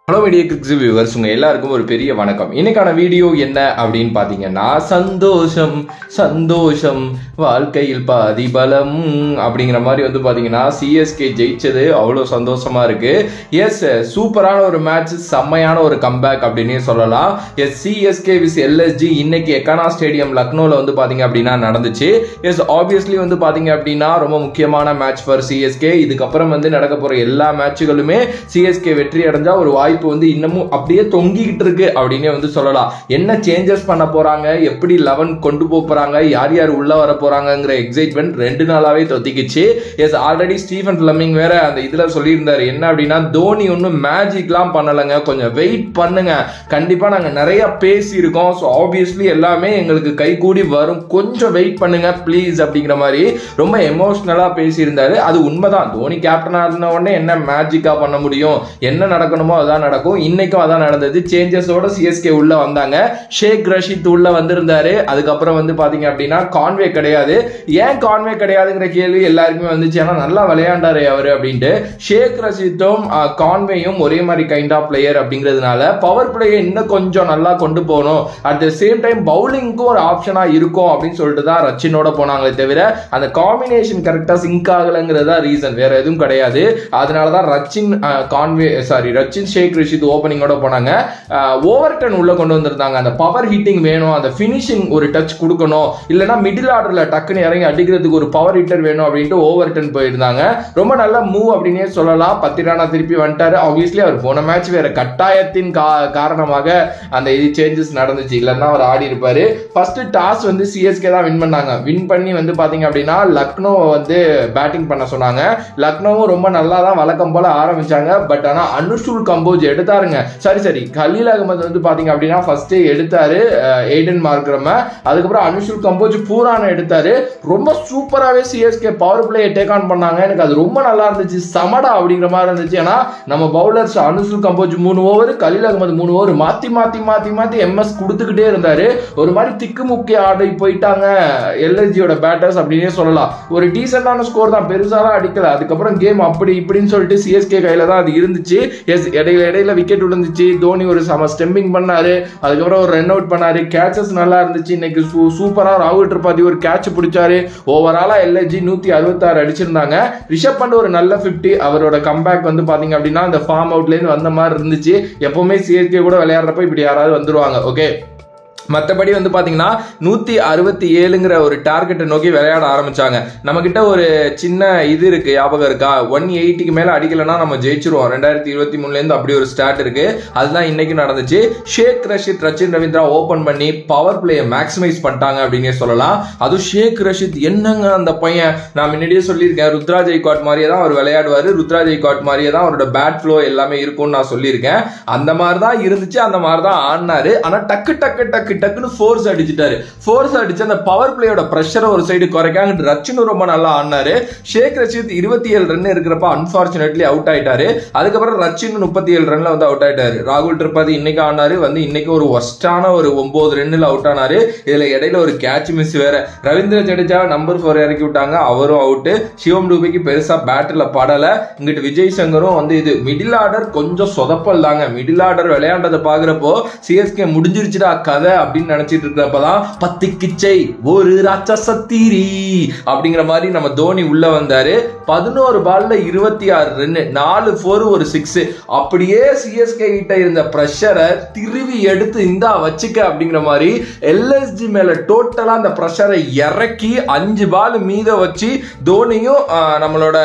Hello media கிரிக்ஸ் viewers, உங்க எல்லாருக்கும் ஒரு பெரிய வணக்கம். இன்னைக்கான வீடியோ என்ன அப்படின்னு பாத்தீங்கன்னா, சந்தோஷம் சந்தோஷம் வாழ்க்கையில் பாதி பலம் அப்படிங்கிற மாதிரி பாத்தீங்கன்னா சிஎஸ்கே ஜெயிச்சது அவ்வளோ சந்தோஷமா இருக்கு. எஸ், சூப்பரான ஒரு மேட்ச், செம்மையான ஒரு கம்பேக் அப்படின்னே சொல்லலாம். எஸ், சிஎஸ்கே விஸ் எல்எஸ்ஜி இன்னைக்கு எக்கானா ஸ்டேடியம் லக்னோல பாத்தீங்க அப்படின்னா நடந்துச்சு. எஸ், ஆப்வியஸ்லி பாத்தீங்க அப்படின்னா ரொம்ப முக்கியமான மேட்ச் ஃபார் சிஎஸ்கே. இதுக்கப்புறம் நடக்க போற எல்லா மேட்சுகளுமே சிஎஸ்கே வெற்றி அடைஞ்சா ஒரு வாய்ப்பு இன்னமும் அப்படியே தொங்கிக்கிட்டு இருக்கு அப்படின்னே சொல்லலாம். என்ன சேஞ்சஸ் பண்ண போறாங்க, எப்படி 11 கொண்டு போறாங்க, யார் யார் உள்ள வர போறாங்கிற எக்ஸைட்மெண்ட் 2 நாளாவே தொத்திக்கிச்சு. எஸ், ஆல்ரெடி ஸ்டீஃபன் ஃபிளமிங் வேற அந்த இதுல சொல்லியிருந்தாரு என்ன அப்படின்னா, தோனி ஒன்னும் மேஜிக்லாம் பண்ணலங்க, கொஞ்சம் வெயிட் பண்ணுங்க, கண்டிப்பா நாங்க நிறைய பேசி இருக்கோம், ஸோ ஆப்வியஸ்லி எல்லாமே எங்களுக்கு கை கூடி வரும், கொஞ்சம் வெயிட் பண்ணுங்க ப்ளீஸ் அப்படிங்கிற மாதிரி ரொம்ப எமோஷனலா பேசியிருந்தாரு. அது உண்மைதான், தோனி கேப்டனா இருந்த உடனே என்ன மேஜிக்கா பண்ண முடியும், என்ன நடக்கணுமோ அதான் நடக்கும். இன்னைக்கும் அதான் நடந்தது. சேஞ்சஸோட சிஎஸ்கே உள்ள வந்தாங்க. ஷேக் ரஷீத் உள்ள வந்திருந்தாரு. அதுக்கப்புறம் பாத்தீங்க அப்படின்னா கான்வே கிடையாது. ஏன் கான்வே கிடையாதுங்கிற கேள்வி எல்லாருக்குமே வந்துச்சு. ஏன்னா நல்லா விளையாண்டாரு அவரு அப்படின்ட்டு. ஷேக் ரஷீத்தும் கான்வேயும் ஒரே மாதிரி கைண்ட் ஆஃப் பிளேயர் அப்படிங்கிறதுனால பவர் பிளேயை இன்னும் கொஞ்சம் நல்லா கொண்டு போகணும், அட் த சேம் டைம் பவுலிங்க்கும் ஒரு ஆப்ஷனா இருக்கும் அப்படின்னு சொல்லிட்டு தான் ரச்சினோட போனாங்களே தவிர அந்த காம்பினேஷன் கரெக்டா சிங்க் ஆகலங்கிறதா ரீசன், வேற எதுவும் கிடையாது. அதனாலதான் ரச்சின் ஷேக் ரஷீத் ஓபனிங்கோட போனாங்க. ஓவர்டன் உள்ள கொண்டு வந்திருந்தாங்க. அந்த பவர் ஹிட்டிங் வேணும், அந்த பினிஷிங் ஒரு டச் கொடுக்கணும், இல்லைன்னா மிடில் ஆர்டர்ல டக்குன்னு இறங்கி அடிக்கிறதுக்கு ஒரு பவர் ஹிட்டர் வேணும் அப்படின்ட்டு ஓவர்டன் போயிருந்தாங்க. ரொம்ப நல்ல மூவ் அப்படின்னே சொல்லலாம். பத்திரானா திருப்பி வந்துட்டாரு. ஆப்வியஸ்லி அவர் போன மேட்ச் வேற கட்டாயத்தின் காரணமாக அந்த இது சேஞ்சஸ் நடந்துச்சு, இல்லைன்னா அவர் ஆடி இருப்பாரு. ஃபர்ஸ்ட் டாஸ் சிஎஸ்கே தான் வின் பண்ணாங்க. வின் பண்ணி பாத்தீங்க அப்படின்னா லக்னோ பேட்டிங் பண்ண சொன்னாங்க. லக்னோவும் ரொம்ப நல்லா தான் வழக்கம் போல ஆரம்பிச்சாங்க. பட் ஆனா அனுஷுல் கம்போஜ் எடுத்தாருங்க. சரி கலீல் அகமது பாத்தீங்க அப்படின்னா ஃபர்ஸ்ட் எடுத்தாரு ஏடன் மார்க்ரம். அதுக்கப்புறம் அனுஷுல் கம்போஜ் பூரான எடுத்தாரு. ரொம்ப சூப்பராகவே CSK power play take on பண்ணாங்க. எனக்கு அது ரொம்ப நல்லா இருந்துச்சு, சமடா அப்படிங்கிற மாதிரி இருந்துச்சு. ஏன்னா நம்ம bowlers Anshul Kamboj 3 over, Khaleel Ahmed 3 over மாத்தி மாத்தி மாத்தி மாத்தி எம்எஸ் கொடுத்துக்கிட்டே இருந்தாரு. ஒரு மாதிரி திக்குமுக்கி ஆடி போயிட்டாங்க எல்எஸ்ஜியோட பேட்டர்ஸ் அப்படின்னே சொல்லலாம். ஒரு டீசென்டான ஸ்கோர் தான், பெருசாலாம் அடிக்கல. அதுக்கப்புறம் கேம் அப்படி இப்படின்னு சொல்லிட்டு சிஎஸ்கே கையில தான் அது இருந்துச்சு. இடையில விக்கெட் விழுந்துச்சு. தோனி ஒரு சம ஸ்டெம்பிங் பண்ணாரு. அதுக்கப்புறம் ஒரு ரன் அவுட் பண்ணாரு. கேச்சஸ் நல்லா இருந்துச்சு. இன்னைக்கு சூப்பரா ராகுல் திரிபாதி ஒரு கேட்ச் பிடிச்சாரு. ஓவராலா எல்எஸ்ஜி 166 அடிச்சிருந்தாங்க. ரிஷப் பண்ட் ஒரு நல்ல 50. அவரோட கம்பேக் பாத்தீங்க அப்படின்னா அந்த ஃபார்ம் அவுட்ல இருந்து வந்த மாதிரி இருந்துச்சு. எப்பவுமே சிஎஸ்கே கூட விளையாடுறப்ப இப்படி யாராவது வந்துருவாங்க. ஓகே, மற்றபடி பாத்தீங்கன்னா 167ங்கிற ஒரு டார்கெட்டை நோக்கி விளையாட ஆரம்பிச்சாங்க. நம்ம கிட்ட ஒரு சின்ன இது இருக்கு, ஞாபகம் இருக்கா? 180க்கு மேல அடிக்கலன்னா நம்ம ஜெயிச்சிருவோம். 2023 இருந்து அப்படி ஒரு ஸ்டார்ட் இருக்கு. அதுதான் இன்னைக்கு நடந்துச்சு. ஷேக் ரஷீத், ரச்சின் ரவீந்திரா ஓபன் பண்ணி பவர் பிளேயை மேக்ஸிமைஸ் பண்ணிட்டாங்க அப்படின்னே சொல்லலாம். அதுவும் ஷேக் ரஷீத் என்னங்க அந்த பையன், நான் முன்னாடியே சொல்லியிருக்கேன், ருத்ரா ஜெய்க்வாட் மாதிரியே தான் அவர் விளையாடுவாரு. ருத்ரா ஜெய்க்வாட் மாதிரியே தான் அவரோட பேட் ஃப்ளோ எல்லாமே இருக்கும்னு நான் சொல்லியிருக்கேன். அந்த மாதிரி தான் இருந்துச்சு, அந்த மாதிரி தான் ஆடினாரு. ஆனா டக்கு டக்கு டக்கு டக்குன்னு ஃபோர்ஸ் அடிச்சுட்டாரு. ஃபோர்ஸ் அடிச்சு அந்த பவர் பிளேயோட பிரஷரை ஒரு சைடு குறைக்காங்க. ரச்சினும் ரொம்ப நல்லா ஆடினாரு. ஷேக் ரஷீத் 27 ரன் இருக்கிறப்ப அன்பார்ச்சுனேட்லி அவுட் ஆயிட்டாரு. அதுக்கப்புறம் ரச்சின் 37 ரன்ல அவுட் ஆயிட்டாரு. ராகுல் திரிபாதி இன்னைக்கு ஆனாரு. இன்னைக்கு ஒரு ஒஸ்டான ஒரு 9 ரன்ல அவுட் ஆனாரு. இதுல இடையில ஒரு கேட்ச் மிஸ் வேற. ரவீந்திர ஜடேஜா நம்பர் 4 இறக்கி விட்டாங்க, அவரும் அவுட். சிவம் டூபேக்கு பெருசா பேட்டில் படல. இங்கிட்டு விஜய் சங்கரும் இது மிடில் ஆர்டர் கொஞ்சம் சொதப்பல் தாங்க. மிடில் ஆர்டர் விளையாண்டதை பாக்குறப்போ சிஎஸ்கே முடிஞ்சிருச்சுடா கதை அப்படின்னு நினைச்சிட்டு இருக்கிறப்பதான் 10 கிச்சை ஒரு ராட்சசத்தீரி அப்படிங்கிற மாதிரி நம்ம தோனி உள்ள வந்தாரு. 11 பால்ல 26 ரன், 4 4 ஒரு 6. அப்படியே சிஎஸ்கே கிட்ட இருந்த பிரஷரை திருவி எடுத்து இந்தா வச்சுக்க அப்படிங்கிற மாதிரி எல்எஸ்ஜி மேல டோட்டலா அந்த பிரஷரை இறக்கி 5 பால் மீத வச்சு தோனியும் நம்மளோட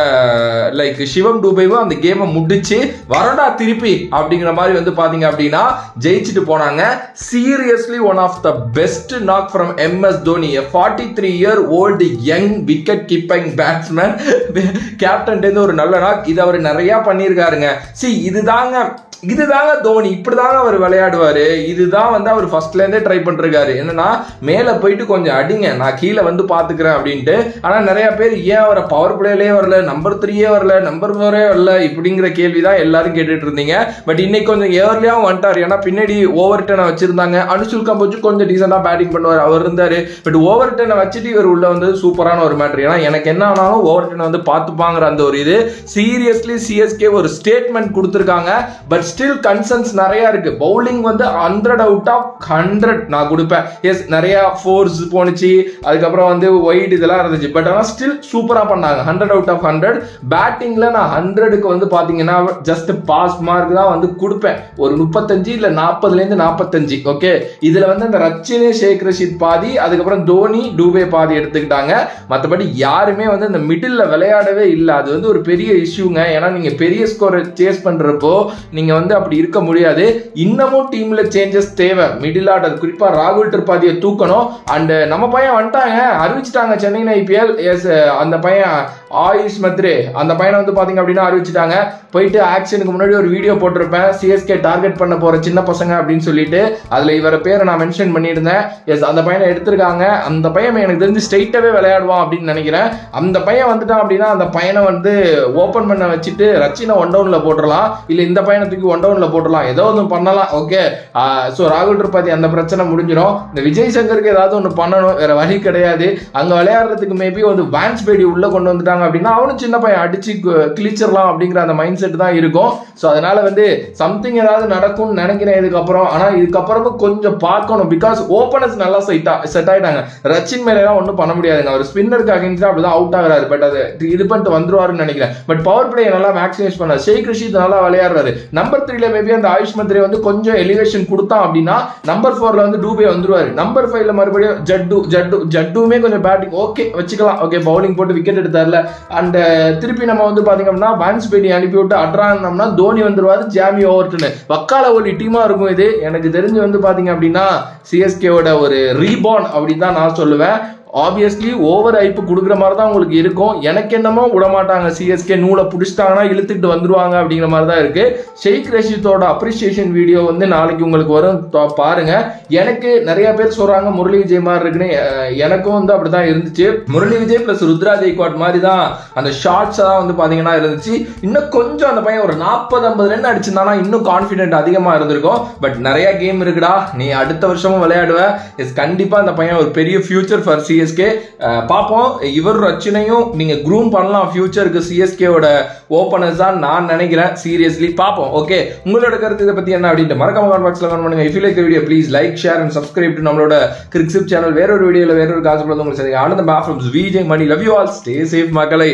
சிவம் டூபேவும் அந்த கேமை முடிச்சு வரடா திருப்பி அப்படிங்கிற மாதிரி பாத்தீங்க அப்படின்னா ஜெயிச்சுட்டு போனாங்க. Seriously one of the best knock from MS Dhoni, a 43-year-old young wicket keeping batsman. Captain ஒரு நல்ல நாக். இது அவர் நிறைய பண்ணியிருக்காருங்க. இதுதாங்க தோனி, இப்படிதாங்க அவர் விளையாடுவாரு. இதுதான் அவர் ஃபர்ஸ்ட்ல இருந்தே ட்ரை பண்றாரு. என்னன்னா மேல போயிட்டு கொஞ்சம் அடிங்க, நான் கீழே பாத்துக்கிறேன் அப்படின்ட்டு. ஆனா நிறைய பேர் ஏன் அவரை பவர் பிளேலே வரல, நம்பர் 3 வரல, நம்பர் 4 வரல இப்படிங்கிற கேள்விதான் எல்லாரும் கேட்டுட்டு இருந்தீங்க. பட் இன்னைக்கு கொஞ்சம் ஏர்லியாவும் வந்துட்டாரு. ஏன்னா பின்னாடி ஓவர்டனை வச்சிருந்தாங்க. அனுஷுல் கம்போஜ் கொஞ்சம் டீசெண்டா பேட்டிங் பண்ணுவார், அவர் இருந்தாரு. பட் ஓவர்டனை வச்சுட்டு இவர் உள்ள சூப்பரான ஒரு மேட்டர். ஏன்னா எனக்கு என்ன ஆனாலும் ஓவர்டனை பாத்துப்பாங்கிற அந்த ஒரு இது. சீரியஸ்லி சிஎஸ்கே ஒரு ஸ்டேட்மெண்ட் கொடுத்திருக்காங்க. பட் ஸ்டில் கன்சர்ன்ஸ் நிறைய இருக்கு. பவுலிங் வந்து 100 அவுட் ஆஃப் 100 நான் கொடுப்பேன். எஸ், நிறைய ஃபோர்ஸ் போனுச்சு, அதுக்கப்புறம் வந்து ஒயிட் இதெல்லாம் இருந்துச்சு. பட் ஆனால் ஸ்டில் சூப்பரா பண்ணாங்க. 100 அவுட் ஆஃப் 100. பேட்டிங்ல நான் 100க்கு வந்து பாத்தீங்கன்னா ஜஸ்ட் பாஸ் மார்க் தான் வந்து கொடுப்பேன். ஒரு 35 இல்ல 40லேருந்து 45. ஓகே, இதுல வந்து அந்த ரச்சின், ஷேக் ரஷீத் பாதி, அதுக்கப்புறம் தோனி, டூபே பாதி எடுத்துக்கிட்டாங்க. மற்றபடி யாருமே வந்து இந்த மிடில் விளையாடவே இல்லை. அது வந்து ஒரு பெரிய இஷ்யூங்க. ஏன்னா நீங்க பெரிய ஸ்கோரை சேஸ் பண்றப்போ நீங்க வந்து அப்படி இருக்க முடியாது. இன்னமும் டீம்ல சேஞ்சஸ் தேவை. மிடில் ஆர்டர் குறிப்பா ராகுல் திரிபாதியை தூக்கணும். அண்ட் நம்ம பையன் வந்துட்டாங்க, அறிவிச்சிட்டாங்க சென்னை IPL. எஸ், அந்த பையன் ஆயுஷ் மத்ரே, அந்த பையனை வந்து பாத்தீங்க அப்படின்னா அறிவிச்சிட்டாங்க. போயிட்டு ஆக்ஷனுக்கு முன்னாடி ஒரு வீடியோ போட்டிருப்பேன், சிஎஸ்கே டார்கெட் பண்ண போற சின்ன பசங்க அப்படின்னு சொல்லிட்டு. அதுல இவர பேரை நான் மென்ஷன் பண்ணியிருந்தேன். எஸ், அந்த பையனை எடுத்திருக்காங்க. அந்த பையன் எனக்கு தெரிஞ்சு ஸ்ட்ரைட்டாவே விளையாடுவான் அப்படின்னு நினைக்கிறேன். அந்த பையன் வந்துட்டான் அப்படின்னா அந்த பையனை வந்து ஓபன் பண்ண வச்சுட்டு ரச்சினை 1 டவுன்ல போட்டுடலாம், இல்ல இந்த பையனை தூக்கி 1 டவுன்ல போட்டுடலாம், ஏதோ ஒன்று பண்ணலாம். ஓகே, சோ ராகுல் திரிபாதி அந்த பிரச்சனை முடிஞ்சிடும். இந்த விஜய் சங்கருக்கு ஏதாவது ஒன்று பண்ணணும், வேற வழி கிடையாது. அங்க விளையாடுறதுக்கு மேபி வந்து வான்ஸ் பேடி உள்ள கொண்டு வந்துட்டாங்க அப்படின்னா அவனும் சின்ன பையன் அடிச்சு கிழிச்சிடலாம் அப்படிங்கிற அந்த மைண்ட் செட் தான் இருக்கும். ஸோ அதனால வந்து சம்திங் ஏதாவது நடக்கும்னு நினைக்கிறேன் இதுக்கப்புறம். ஆனால் இதுக்கப்புறமும் கொஞ்சம் பார்க்கணும். பிகாஸ் ஓப்பனர்ஸ் நல்லா செட் ஆயிட்டாங்க. ரச்சின் மேலாம் ஒன்றும் பண்ண முடியாதுங்க. அவர் ஸ்பின்னருக்கு அகைன்ஸ்டா அப்படிதான் அவுட் ஆகிறாரு. பட் அது இது பண்ணிட்டு வந்துருவாருன்னு நினைக்கிறேன். பட் பவர் பிளே நல்லா மேக்ஸிமைஸ் பண்ணார். ஷேக் ரஷீத் நல்லா விளையாடுறாரு. நம்பர் 3ல மேபி அந்த ஆயுஷ் மத்ரே வந்து கொஞ்சம் எலிவேஷன் கொடுத்தான் அப்படின்னா நம்பர் 4ல வந்து டூபே வந்துருவாரு. நம்பர் 5ல மறுபடியும் ஜட்டுமே கொஞ்சம் பேட்டிங் ஓகே வச்சுக்கலாம். ஓகே, பவுலிங் போட்டு விக்கெட் எடுத்தார்ல. அண்ட் திருப்பி நம்ம வந்து பாத்தீங்க அப்படின்னா வான்ஸ் பேடி அனுப்பி விட்டு அட்ரானம்னா தோனி வந்துருவாரு, ஜாமி ஓவர்டன்னு வக்கால ஒரு டீமா இருக்கும். இது எனக்கு தெரிஞ்சு வந்து பாத்தீங்க அப்படின்னா சிஎஸ்கேவோட ஒரு ரீபார்ன் அப்படின்னு தான் நான் சொல்லுவேன். ஆப்வியஸ்லி ஓவர் ஹைப் கொடுக்குற மாதிரி தான் உங்களுக்கு இருக்கும். எனக்கு என்னமோ விடமாட்டாங்க. சிஎஸ்கே நூலை பிடிச்சிட்டாங்கன்னா இழுத்துக்கிட்டு வந்துருவாங்க அப்படிங்கிற மாதிரி தான் இருக்கு. ஷேக் ரஷீத்தோட அப்ரிசியேஷன் வீடியோ வந்து நாளைக்கு உங்களுக்கு வரும், பாருங்க. எனக்கு நிறைய பேர் சொல்றாங்க முரளி விஜய் மாதிரி இருக்குன்னு. எனக்கும் வந்து அப்படிதான் இருந்துச்சு. முரளி விஜய் பிளஸ் ருத்ரா ஜெய்க்வாட் மாதிரி தான் அந்த ஷார்ட்ஸ் தான் வந்து பாத்தீங்கன்னா இருந்துச்சு. இன்னும் கொஞ்சம் அந்த பையன் ஒரு 40-50 ரன் அடிச்சிருந்தானா இன்னும் கான்பிடென்ட் அதிகமா இருந்திருக்கும். பட் நிறைய கேம் இருக்குடா, நீ அடுத்த வருஷமும் விளையாடுவ. கண்டிப்பா அந்த பையன் ஒரு பெரிய ஃபியூச்சர் ஃபார் சிஎஸ்கே. பாப்போம், இவர் ரச்சினையும் நீங்க க்ரூம் பண்ணலாம் ஃபியூச்சருக்கு. சிஎஸ்கேவோட ஓபனர்ஸ் தான் நான் நினைக்கிறேன். சீரியஸ்லி பாப்போம். ஓகே, உங்களோட கருத்து இதை பத்தி என்ன அப்படின்ட்டு மறக்காம கமெண்ட் பாக்ஸ்ல கமெண்ட் பண்ணுங்க. If you like the video please like, share and subscribe to நம்மளோட கிரிக்ஸிப் சேனல். வேற ஒரு வீடியோல வேற ஒரு கான்செப்ட்ல உங்களுக்கு சந்திக்கிறேன். Anand from Vijay Mani. Love you all. Stay safe மக்களை.